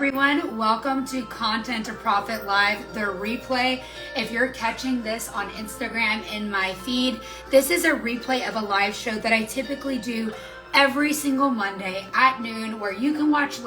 everyone. Welcome to Content to Profit Live, the replay. If you're catching this on Instagram in my feed, this is a replay of a live show that I typically do every single Monday at noon, where you can watch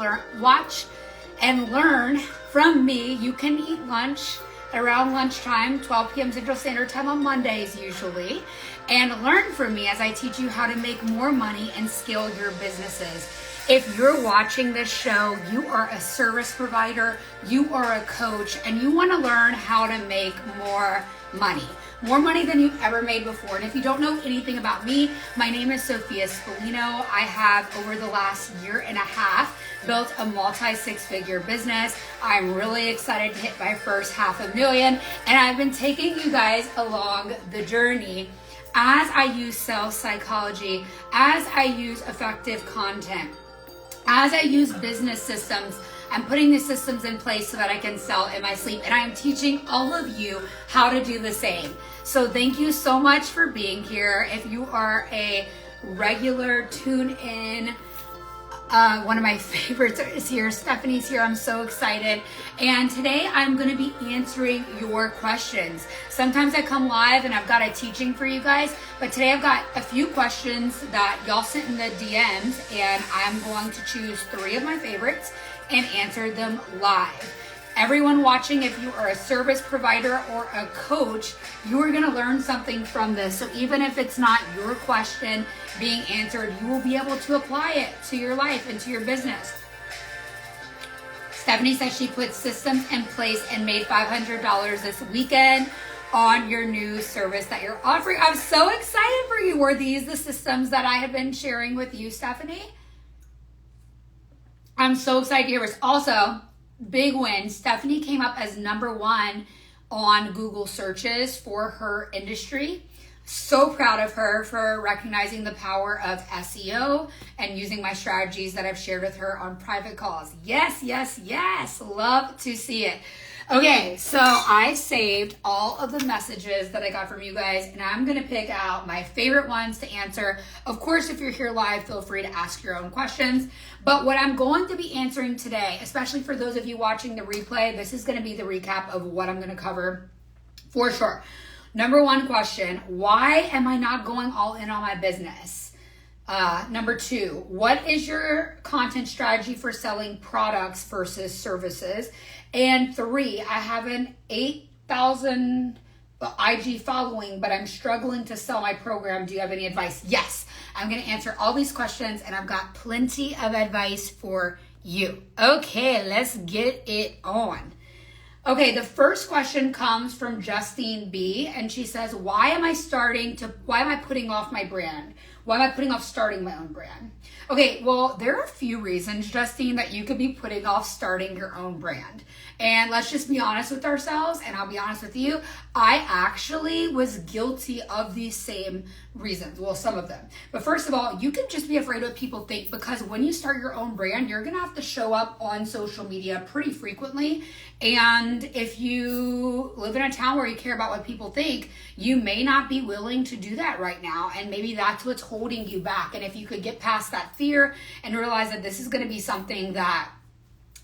and learn from me. You can eat lunch around lunchtime, 12 p.m. Central Standard Time on Mondays usually, and learn from me as I teach you how to make more money and scale your businesses. If you're watching this show, you are a service provider, you are a coach, and you want to learn how to make more money than you've ever made before. And if you don't know anything about me, my name is Sophia Spallino. I have, over the last year and a half, built a multi-six-figure business. I'm really excited to hit my first $500,000, and I've been taking you guys along the journey as I use self-psychology, as I use effective content, as I use business systems. I'm putting the systems in place so that I can sell in my sleep, and I am teaching all of you how to do the same. So thank you so much for being here. If you are a regular, tune in. One of my favorites is here. Stephanie's here. I'm so excited. And today I'm going to be answering your questions. Sometimes I come live and I've got a teaching for you guys, but today I've got a few questions that y'all sent in the DMs, and I'm going to choose 3 of my favorites and answer them live. Everyone watching, if you are a service provider or a coach, you are going to learn something from this. So even if it's not your question being answered, you will be able to apply it to your life and to your business. Stephanie says she put systems in place and made $500 this weekend on your new service that you're offering. I'm so excited for you. Were these the systems that I have been sharing with you, Stephanie? I'm so excited to hear this. Also, big win. Stephanie came up as #1 on Google searches for her industry. So proud of her for recognizing the power of SEO and using my strategies that I've shared with her on private calls. Yes, yes, yes. Love to see it. Okay, so I saved all of the messages that I got from you guys, and I'm going to pick out my favorite ones to answer. Of course, if you're here live, feel free to ask your own questions. But what I'm going to be answering today, especially for those of you watching the replay, this is going to be the recap of what I'm going to cover for sure. #1 question, why am I not going all in on my business? #2, what is your content strategy for selling products versus services? And 3, I have an 8,000 IG following, but I'm struggling to sell my program. Do you have any advice? Yes, I'm going to answer all these questions, and I've got plenty of advice for you. Okay, let's get it on. Okay, the first question comes from Justine B, and she says, why am I putting off my brand? Why am I putting off starting my own brand? Okay, well, there are a few reasons, Justine, that you could be putting off starting your own brand. And let's just be honest with ourselves, and I'll be honest with you, I actually was guilty of these same reasons. Well, some of them. But first of all, you can just be afraid of what people think, because when you start your own brand, you're going to have to show up on social media pretty frequently. And if you live in a town where you care about what people think, you may not be willing to do that right now. And maybe that's what's holding you back. And if you could get past that fear and realize that this is going to be something that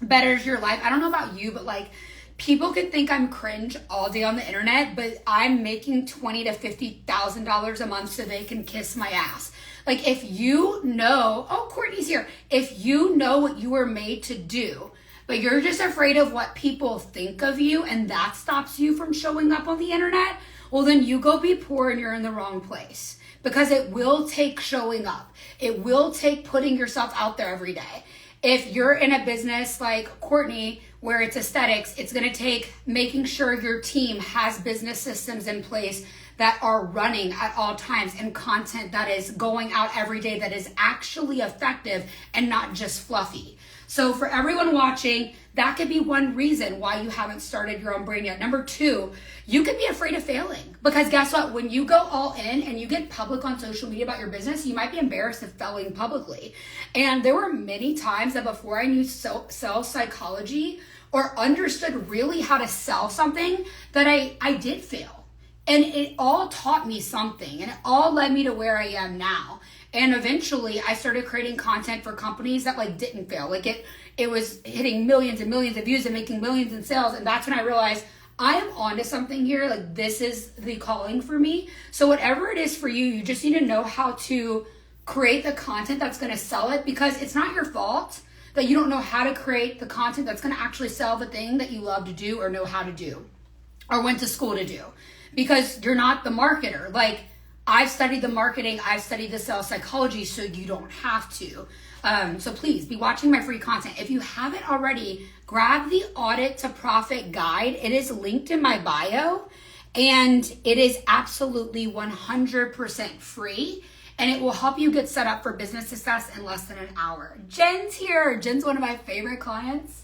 betters your life. I don't know about you, but like, people could think I'm cringe all day on the internet, but I'm making $20,000 to $50,000 a month so they can kiss my ass. Like, if you know, oh, Courtney's here. If you know what you were made to do, but you're just afraid of what people think of you, and that stops you from showing up on the internet, well, then you go be poor and you're in the wrong place. Because it will take showing up. It will take putting yourself out there every day. If you're in a business like Courtney, where it's aesthetics, it's going to take making sure your team has business systems in place that are running at all times, and content that is going out every day that is actually effective and not just fluffy. So for everyone watching, that could be one reason why you haven't started your own brand yet. #2, you could be afraid of failing, because guess what? When you go all in and you get public on social media about your business, you might be embarrassed of failing publicly. And there were many times that before I knew sales psychology or understood really how to sell something, that I did fail. And it all taught me something, and it all led me to where I am now. And eventually I started creating content for companies that like didn't fail. Like it was hitting millions and millions of views and making millions in sales. And that's when I realized I am onto something here. Like this is the calling for me. So whatever it is for you, you just need to know how to create the content that's going to sell it, because it's not your fault that you don't know how to create the content that's going to actually sell the thing that you love to do or know how to do or went to school to do, because you're not the marketer. Like I've studied the marketing, I've studied the sales psychology, so you don't have to. So please be watching my free content. If you haven't already, grab the Audit to Profit guide. It is linked in my bio and it is absolutely 100% free. And it will help you get set up for business success in less than an hour. Jen's here. Jen's one of my favorite clients.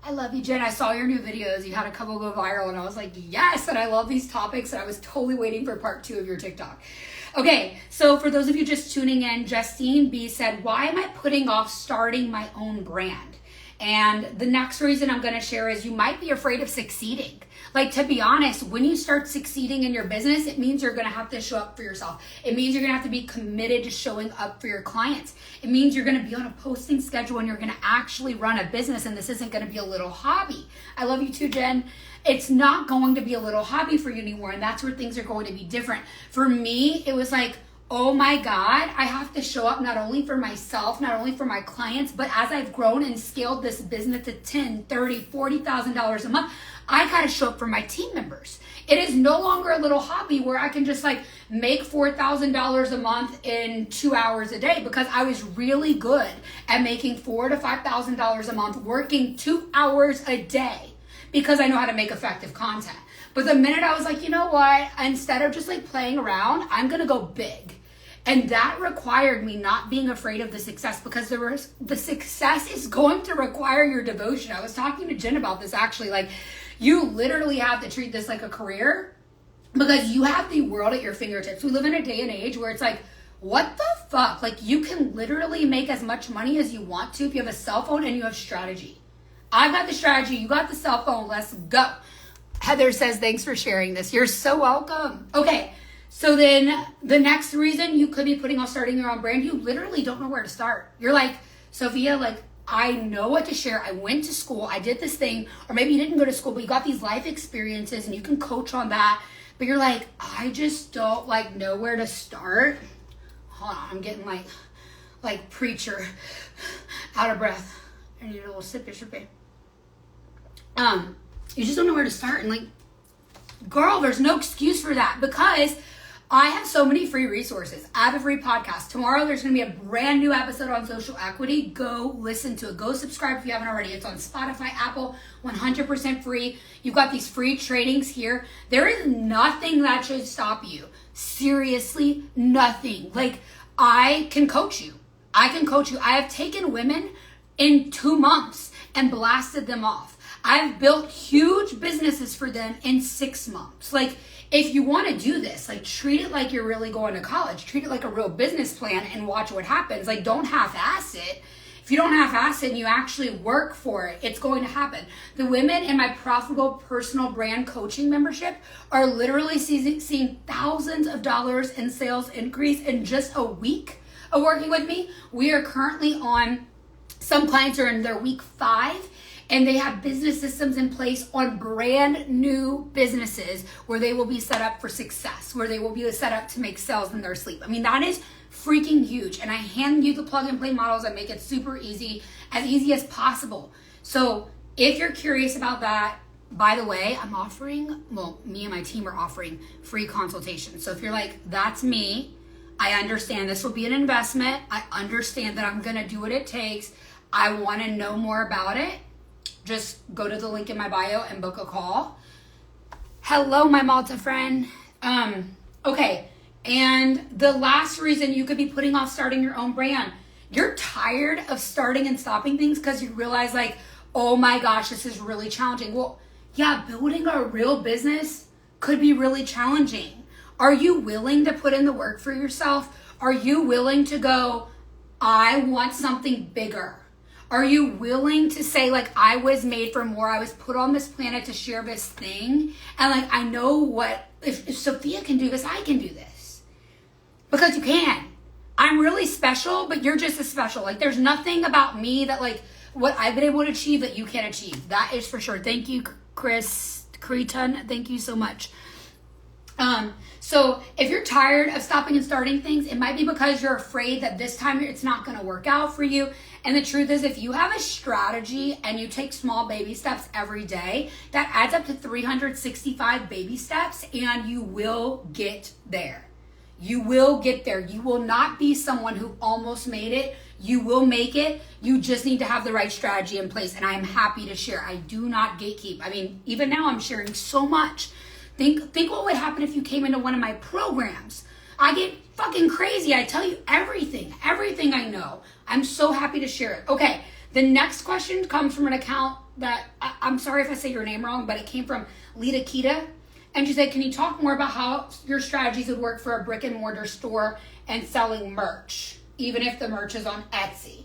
I love you, Jen. I saw your new videos. You had a couple go viral and I was like, yes. And I love these topics and I was totally waiting for part 2 of your TikTok. Okay, so for those of you just tuning in, Justine B said, why am I putting off starting my own brand? And the next reason I'm going to share is you might be afraid of succeeding. Like, to be honest, when you start succeeding in your business, it means you're going to have to show up for yourself. It means you're going to have to be committed to showing up for your clients. It means you're going to be on a posting schedule and you're going to actually run a business, and this isn't going to be a little hobby. I love you too, Jen. It's not going to be a little hobby for you anymore, and that's where things are going to be different. For me, it was like, oh my God, I have to show up not only for myself, not only for my clients, but as I've grown and scaled this business to $10,000, $30,000, $40,000 a month, I got to show up for my team members. It is no longer a little hobby where I can just like make $4,000 a month in 2 hours a day, because I was really good at making $4,000 to $5,000 a month working 2 hours a day, because I know how to make effective content. But the minute I was like, you know what, instead of just like playing around, I'm going to go big. And that required me not being afraid of the success, because the success is going to require your devotion. I was talking to Jen about this actually. Like, you literally have to treat this like a career, because you have the world at your fingertips. We live in a day and age where it's like, what the fuck? Like, you can literally make as much money as you want to if you have a cell phone and you have strategy. I've got the strategy. You got the cell phone. Let's go. Heather says, thanks for sharing this. You're so welcome. Okay. So then the next reason you could be putting off starting your own brand, you literally don't know where to start. You're like, Sophia, like, I know what to share. I went to school. I did this thing. Or maybe you didn't go to school, but you got these life experiences and you can coach on that. But you're like, I just don't like know where to start. Hold on. I'm getting like preacher out of breath. I need a little sippy. You just don't know where to start. And like, girl, there's no excuse for that, because I have so many free resources. I have a free podcast. Tomorrow there's going to be a brand new episode on social equity. Go listen to it. Go subscribe if you haven't already. It's on Spotify, Apple, 100% free. You've got these free trainings here. There is nothing that should stop you. Seriously, nothing. Like, I can coach you. I have taken women in 2 months and blasted them off. I've built huge businesses for them in 6 months. Like, if you want to do this, like, treat it like you're really going to college. Treat it like a real business plan and watch what happens. Like, don't half-ass it. If you don't half-ass it and you actually work for it, it's going to happen. The women in my Profitable Personal Brand Coaching membership are literally seeing thousands of dollars in sales increase in just a week of working with me. We are currently on, some clients are in their week 5. And they have business systems in place on brand new businesses where they will be set up for success, where they will be set up to make sales in their sleep. I mean, that is freaking huge. And I hand you the plug and play models. I make it super easy as possible. So if you're curious about that, by the way, I'm offering, well, me and my team are offering free consultation. So if you're like, that's me, I understand this will be an investment. I understand that I'm going to do what it takes. I want to know more about it. Just go to the link in my bio and book a call. Hello, my Malta friend. Okay. And the last reason you could be putting off starting your own brand, you're tired of starting and stopping things because you realize like, oh my gosh, this is really challenging. Well, yeah, building a real business could be really challenging. Are you willing to put in the work for yourself? Are you willing to go, I want something bigger? Are you willing to say, like, I was made for more. I was put on this planet to share this thing. And, like, I know what, if Sophia can do this, I can do this. Because you can. I'm really special, but you're just as special. Like, there's nothing about me that, like, what I've been able to achieve that you can't achieve. That is for sure. Thank you, Chris Creton. Thank you so much. So if you're tired of stopping and starting things, it might be because you're afraid that this time it's not going to work out for you. And the truth is, if you have a strategy and you take small baby steps every day, that adds up to 365 baby steps, and you will get there. You will get there. You will not be someone who almost made it. You will make it. You just need to have the right strategy in place. And I am happy to share. I do not gatekeep. I mean, even now I'm sharing so much. Think what would happen if you came into one of my programs. I get fucking crazy. I tell you everything I know. I'm so happy to share it. Okay, the next question comes from an account that, I'm sorry if I say your name wrong, but it came from Lita Kita. And she said, can you talk more about how your strategies would work for a brick and mortar store and selling merch, even if the merch is on Etsy?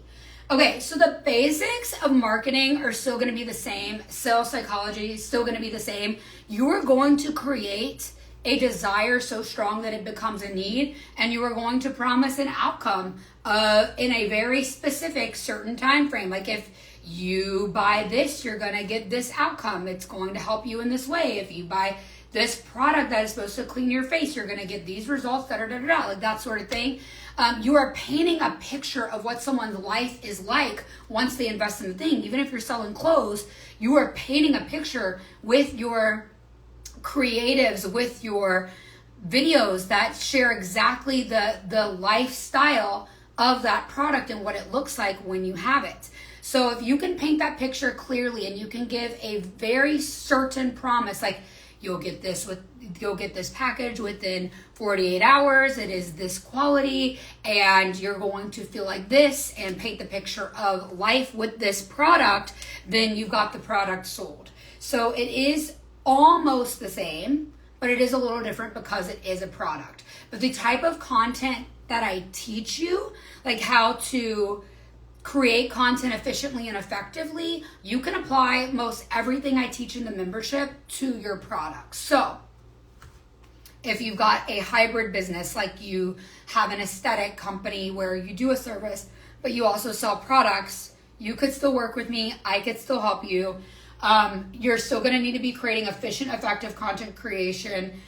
Okay, so the basics of marketing are still going to be the same. Sales psychology is still going to be the same. You're going to create a desire so strong that it becomes a need, and you are going to promise an outcome in a very specific certain time frame. Like, if you buy this, you're going to get this outcome. It's going to help you in this way. If you buy this product that is supposed to clean your face, you're going to get these results, like that sort of thing. You are painting a picture of what someone's life is like once they invest in the thing. Even if you're selling clothes, you are painting a picture with your creatives, with your videos that share exactly the lifestyle of that product and what it looks like when you have it. So if you can paint that picture clearly and you can give a very certain promise, like, you'll get this package within 48 hours. It is this quality, and you're going to feel like this, and paint the picture of life with this product, then you've got the product sold. So it is almost the same, but it is a little different because it is a product. But the type of content that I teach you, like how to create content efficiently and effectively, you can apply most everything I teach in the membership to your products. So if you've got a hybrid business, like you have an aesthetic company where you do a service, but you also sell products, you could still work with me. I could still help you. You're still going to need to be creating efficient, effective content creation.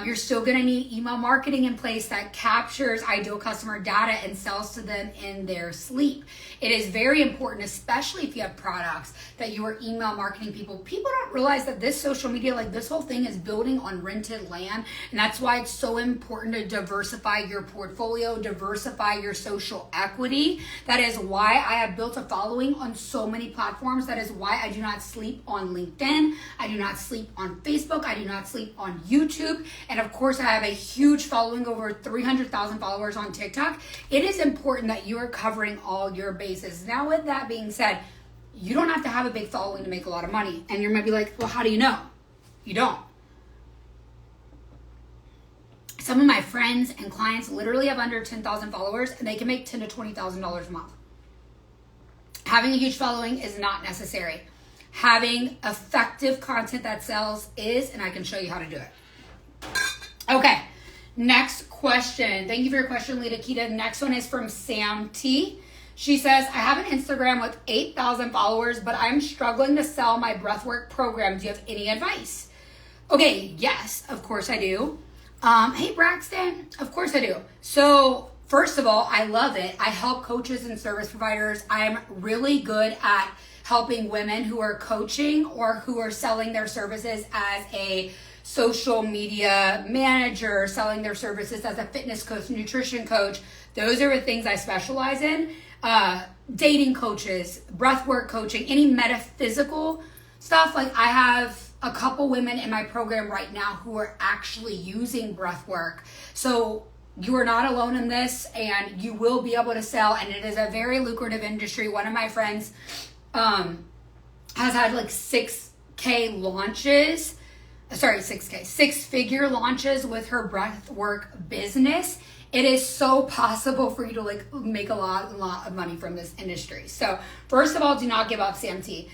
You're still going to need email marketing in place that captures ideal customer data and sells to them in their sleep. It is very important, especially if you have products, that you are email marketing people. People don't realize that this social media, like this whole thing, is building on rented land. And that's why it's so important to diversify your portfolio, diversify your social equity. That is why I have built a following on so many platforms. That is why I do not sleep on LinkedIn. I do not sleep on Facebook. I do not sleep on YouTube. And of course, I have a huge following, over 300,000 followers on TikTok. It is important that you are covering all your bases. Now, with that being said, you don't have to have a big following to make a lot of money. And you might be like, well, how do you know? You don't. Some of my friends and clients literally have under 10,000 followers, and they can make $10,000 to $20,000 a month. Having a huge following is not necessary. Having effective content that sells is, and I can show you how to do it. Okay, next question. Thank you for your question, Lita Kita. Next one is from Sam T. She says, I have an Instagram with 8,000 followers, but I'm struggling to sell my breathwork program. Do you have any advice? Okay, yes, of course I do. Hey, Braxton, of course I do. So first of all, I love it. I help coaches and service providers. I'm really good at helping women who are coaching or who are selling their services as a social media manager, selling their services as a fitness coach, nutrition coach. Those are the things I specialize in. Dating coaches, breathwork coaching, any metaphysical stuff. Like, I have a couple women in my program right now who are actually using breathwork. So you are not alone in this, and you will be able to sell, and it is a very lucrative industry. One of my friends has had like 6K launches. Sorry, 6K, six-figure launches with her breathwork business. It is so possible for you to like make a lot of money from this industry. So first of all, do not give up, Sam T.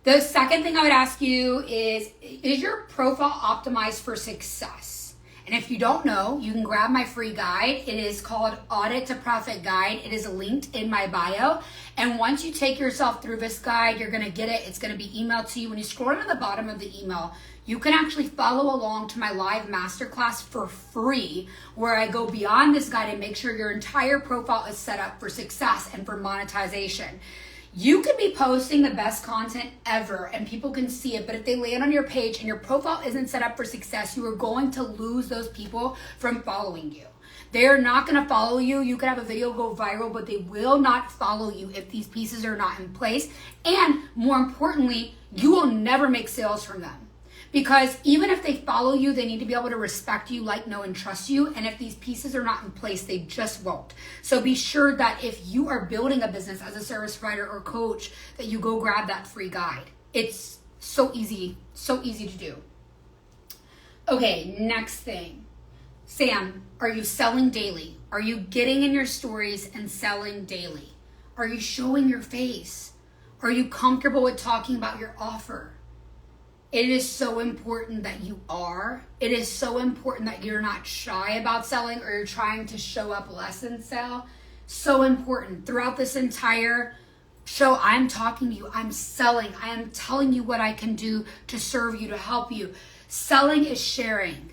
The second thing I would ask you is your profile optimized for success? And if you don't know, you can grab my free guide. It is called Audit to Profit Guide. It is linked in my bio. And once you take yourself through this guide, you're going to get it. It's going to be emailed to you. When you scroll to the bottom of the email, you can actually follow along to my live masterclass for free, where I go beyond this guide and make sure your entire profile is set up for success and for monetization. You could be posting the best content ever and people can see it, but if they land on your page and your profile isn't set up for success, you are going to lose those people from following you. They're not going to follow you. You could have a video go viral, but they will not follow you if these pieces are not in place. And more importantly, you will never make sales from them. Because even if they follow you, they need to be able to respect you, like, know, and trust you. And if these pieces are not in place, they just won't. So be sure that if you are building a business as a service provider or coach, that you go grab that free guide. It's so easy to do. Okay, next thing. Sam, are you selling daily? Are you getting in your stories and selling daily? Are you showing your face? Are you comfortable with talking about your offer? It is so important that you are. It is so important that you're not shy about selling or you're trying to show up less and sell. So important. Throughout this entire show, I'm talking to you. I'm selling. I am telling you what I can do to serve you, to help you. Selling is sharing.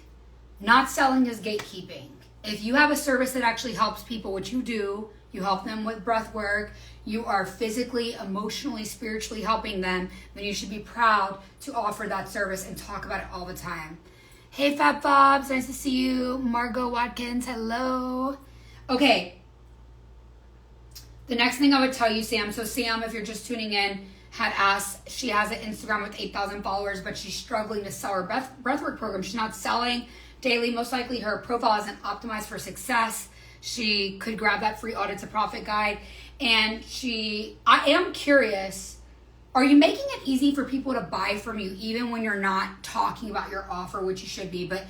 Not selling is gatekeeping. If you have a service that actually helps people, which you do, you help them with breath work, you are physically, emotionally, spiritually helping them, then you should be proud to offer that service and talk about it all the time. Hey, Fab Fobs, nice to see you. Margot Watkins, hello. Okay, the next thing I would tell you, Sam, so Sam, if you're just tuning in, had asked, she has an Instagram with 8,000 followers, but she's struggling to sell her breathwork program. She's not selling daily. Most likely her profile isn't optimized for success. She could grab that free Audit to Profit guide. And I am curious, are you making it easy for people to buy from you even when you're not talking about your offer, which you should be, but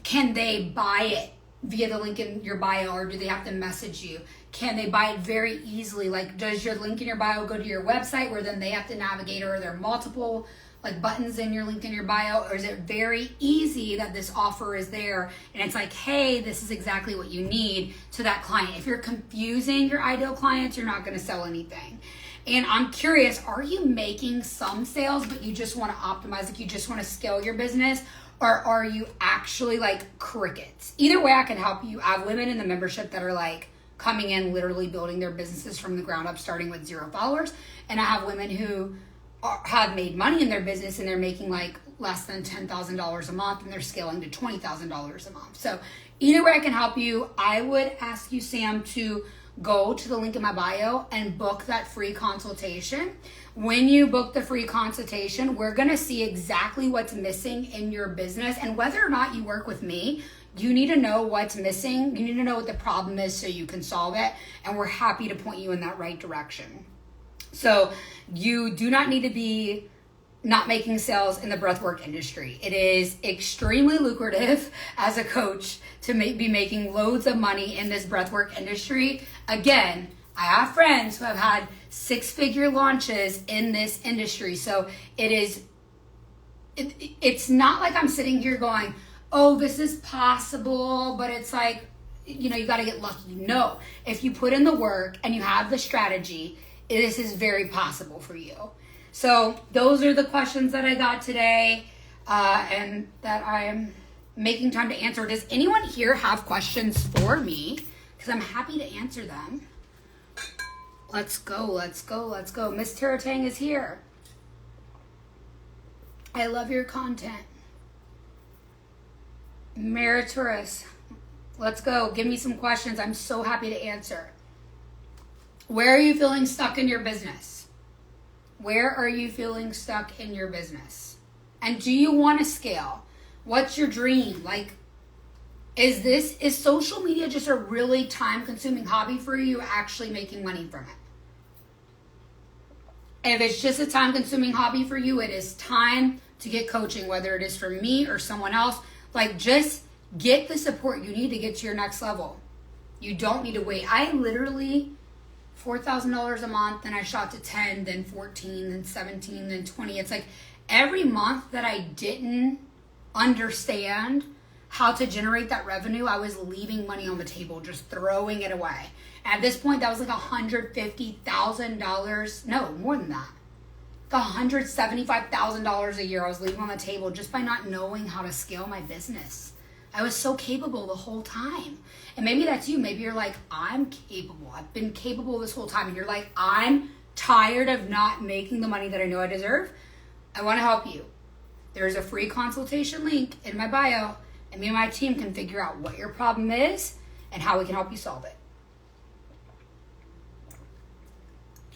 can they buy it via the link in your bio, or do they have to message you? Can they buy it very easily? Like, does your link in your bio go to your website where then they have to navigate, or are there multiple like buttons in your link in your bio, or is it very easy that this offer is there and it's like, hey, this is exactly what you need to that client? If you're confusing your ideal clients, you're not going to sell anything. And I'm curious, are you making some sales but you just want to optimize, like you just want to scale your business, or are you actually like crickets? Either way, I can help you. I have women in the membership that are like coming in, literally building their businesses from the ground up, starting with 0 followers, and I have women who have made money in their business and they're making like less than $10,000 a month and they're scaling to $20,000 a month. So either way I can help you. I would ask you, Sam, to go to the link in my bio and book that free consultation. When you book the free consultation, we're going to see exactly what's missing in your business, and whether or not you work with me, you need to know what's missing. You need to know what the problem is so you can solve it, and we're happy to point you in that right direction. So you do not need to be not making sales in the breathwork industry. It is extremely lucrative as a coach to be making loads of money in this breathwork industry. Again, I have friends who have had 6-figure launches in this industry. So it's not like I'm sitting here going, oh, this is possible, but it's like, you got to get lucky. No, if you put in the work and you have the strategy, this is very possible for you. So those are the questions that I got today and that I am making time to answer. Does anyone here have questions for me? Because I'm happy to answer them. Let's go. Miss Tara Tang is here. I love your content. Meritorious. Let's go. Give me some questions. I'm so happy to answer. Where are you feeling stuck in your business? Where are you feeling stuck in your business? And do you want to scale? What's your dream? Like, is social media just a really time-consuming hobby for you, actually making money from it? If it's just a time-consuming hobby for you, it is time to get coaching, whether it is from me or someone else. Like, just get the support you need to get to your next level. You don't need to wait. I literally, $4,000 a month, then I shot to 10, then 14, then 17, then 20. It's like every month that I didn't understand how to generate that revenue, I was leaving money on the table, just throwing it away. And at this point, that was like $150,000. No, more than that. $175,000 a year I was leaving on the table just by not knowing how to scale my business. I was so capable the whole time. And maybe that's you. Maybe you're like, I'm capable. I've been capable this whole time. And you're like, I'm tired of not making the money that I know I deserve. I want to help you. There's a free consultation link in my bio, and me and my team can figure out what your problem is and how we can help you solve it.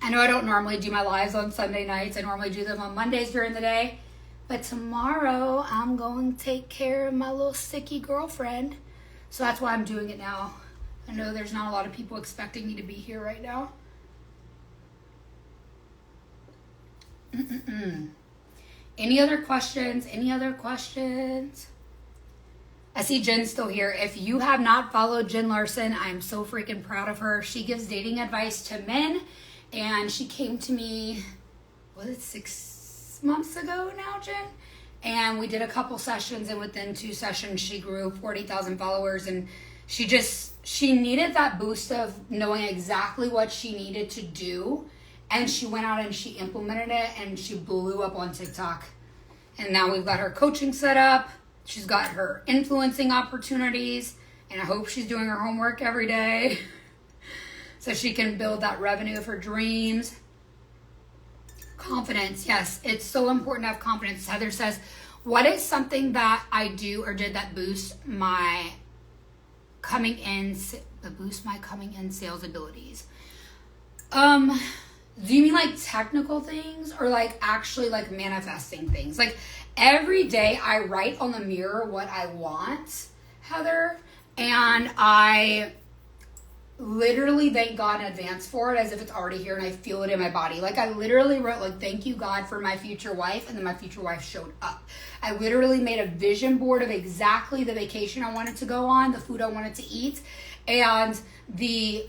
I know I don't normally do my lives on Sunday nights. I normally do them on Mondays during the day. But tomorrow, I'm going to take care of my little sicky girlfriend. So that's why I'm doing it now. I know there's not a lot of people expecting me to be here right now. Any other questions? Any other questions? I see Jen's still here. If you have not followed Jen Larson, I'm so freaking proud of her. She gives dating advice to men. And she came to me, was it 6 months ago now, Jen? And we did a couple sessions, and within 2 sessions, she grew 40,000 followers. And she needed that boost of knowing exactly what she needed to do. And she went out and she implemented it, and she blew up on TikTok. And now we've got her coaching set up. She's got her influencing opportunities. And I hope she's doing her homework every day so she can build that revenue of her dreams. Confidence. Yes, it's so important to have confidence. Heather says, what is something that I do or did that boosts my coming in sales abilities? Do you mean like technical things or like actually like manifesting things? Like every day I write on the mirror what I want, Heather, and I literally thank God in advance for it as if it's already here and I feel it in my body. Like I literally wrote like, thank you God for my future wife, and then my future wife showed up. I literally made a vision board of exactly the vacation I wanted to go on, the food I wanted to eat, and the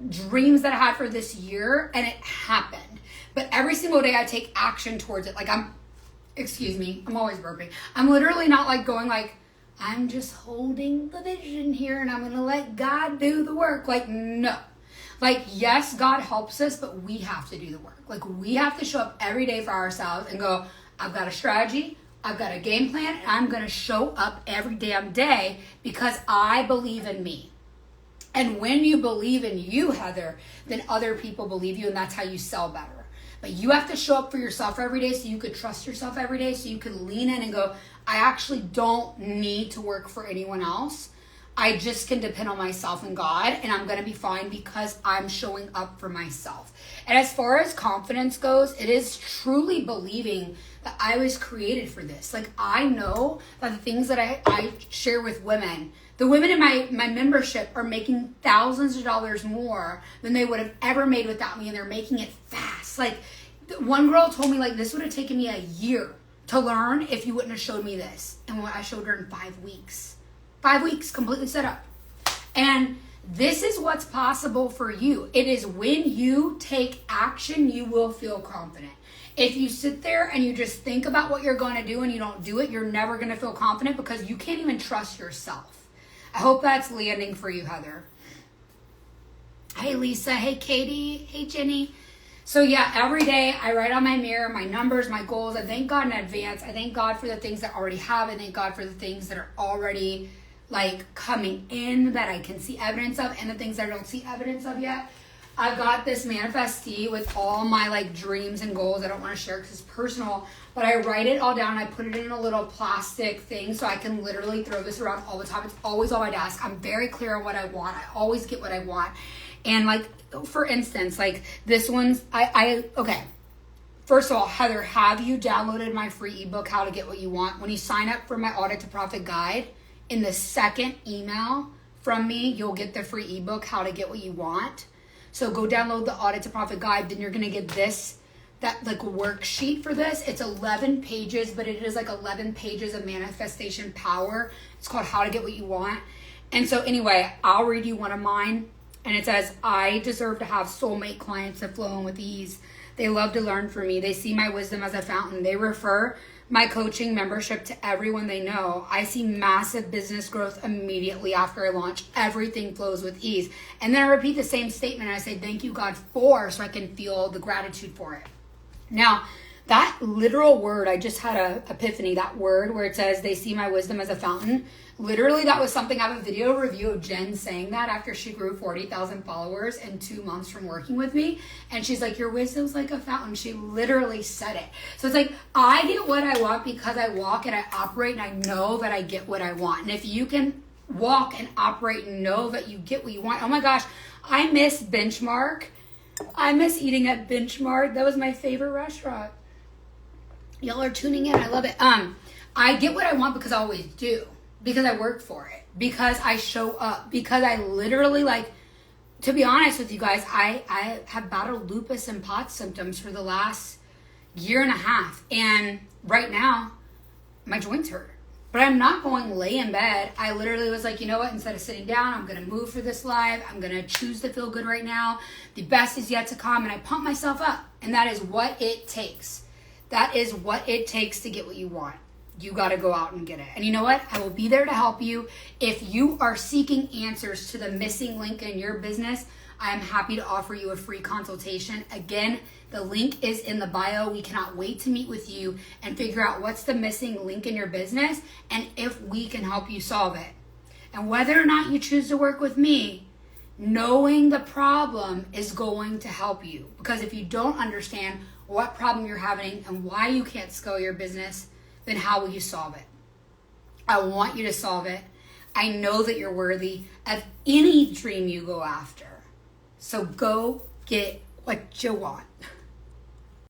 dreams that I had for this year, and it happened. But every single day I take action towards it. Like I'm always burping. I'm literally not like going like, I'm just holding the vision here and I'm going to let God do the work. Like, no. Like, yes, God helps us, but we have to do the work. Like, we have to show up every day for ourselves and go, I've got a strategy, I've got a game plan, and I'm going to show up every damn day because I believe in me. And when you believe in you, Heather, then other people believe you, and that's how you sell better. But you have to show up for yourself every day so you could trust yourself every day, so you could lean in and go, I actually don't need to work for anyone else. I just can depend on myself and God, and I'm going to be fine because I'm showing up for myself. And as far as confidence goes, it is truly believing that I was created for this. Like, I know that the things that I share with women, the women in my membership are making thousands of dollars more than they would have ever made without me, and they're making it fast. Like, one girl told me, like, this would have taken me a year to learn if you wouldn't have showed me this. And I showed her in 5 weeks. 5 weeks, completely set up. And this is what's possible for you. It is when you take action, you will feel confident. If you sit there and you just think about what you're going to do and you don't do it, you're never going to feel confident because you can't even trust yourself. I hope that's landing for you, Heather. Hey, Lisa. Hey, Katie. Hey, Jenny. So yeah, every day I write on my mirror my numbers, my goals. I thank God in advance. I thank God for the things that I already have. I thank God for the things that are already like coming in that I can see evidence of, and the things that I don't see evidence of yet. I've got this manifestee with all my like dreams and goals. I don't want to share because it's personal, but I write it all down. I put it in a little plastic thing so I can literally throw this around all the time. It's always on my desk. I'm very clear on what I want. I always get what I want. And like, for instance, like this one's, okay. First of all, Heather, have you downloaded my free ebook, How to Get What You Want? When you sign up for my Audit to Profit Guide, in the second email from me, you'll get the free ebook, How to Get What You Want. So go download the Audit to Profit Guide. Then you're going to get that like worksheet for this. It's 11 pages, but it is like 11 pages of manifestation power. It's called How to Get What You Want. And so anyway, I'll read you one of mine. And it says, I deserve to have soulmate clients that flow in with ease. They love to learn from me. They see my wisdom as a fountain. They refer my coaching membership to everyone they know. I see massive business growth immediately after I launch. Everything flows with ease. And then I repeat the same statement. And I say, thank you, God, for, so I can feel the gratitude for it. Now, that literal word, I just had a epiphany, that word where it says, they see my wisdom as a fountain. Literally, that was something, I have a video review of Jen saying that after she grew 40,000 followers in 2 months from working with me. And she's like, your wisdom's like a fountain. She literally said it. So it's like, I get what I want because I walk and I operate and I know that I get what I want. And if you can walk and operate and know that you get what you want, oh my gosh, I miss Benchmark. I miss eating at Benchmark. That was my favorite restaurant. Y'all are tuning in. I love it. I get what I want because I always do. Because I work for it. Because I show up. Because I literally, like, to be honest with you guys, I have battled lupus and POTS symptoms for the last year and a half. And right now, my joints hurt. But I'm not going lay in bed. I literally was like, you know what? Instead of sitting down, I'm going to move for this live. I'm going to choose to feel good right now. The best is yet to come. And I pump myself up. And that is what it takes. That is what it takes to get what you want. You got to go out and get it. And you know what? I will be there to help you. If you are seeking answers to the missing link in your business, I am happy to offer you a free consultation. Again, the link is in the bio. We cannot wait to meet with you and figure out what's the missing link in your business and if we can help you solve it. And whether or not you choose to work with me, knowing the problem is going to help you. Because if you don't understand what problem you're having and why you can't scale your business, then how will you solve it? I want you to solve it. I know that you're worthy of any dream you go after. So go get what you want.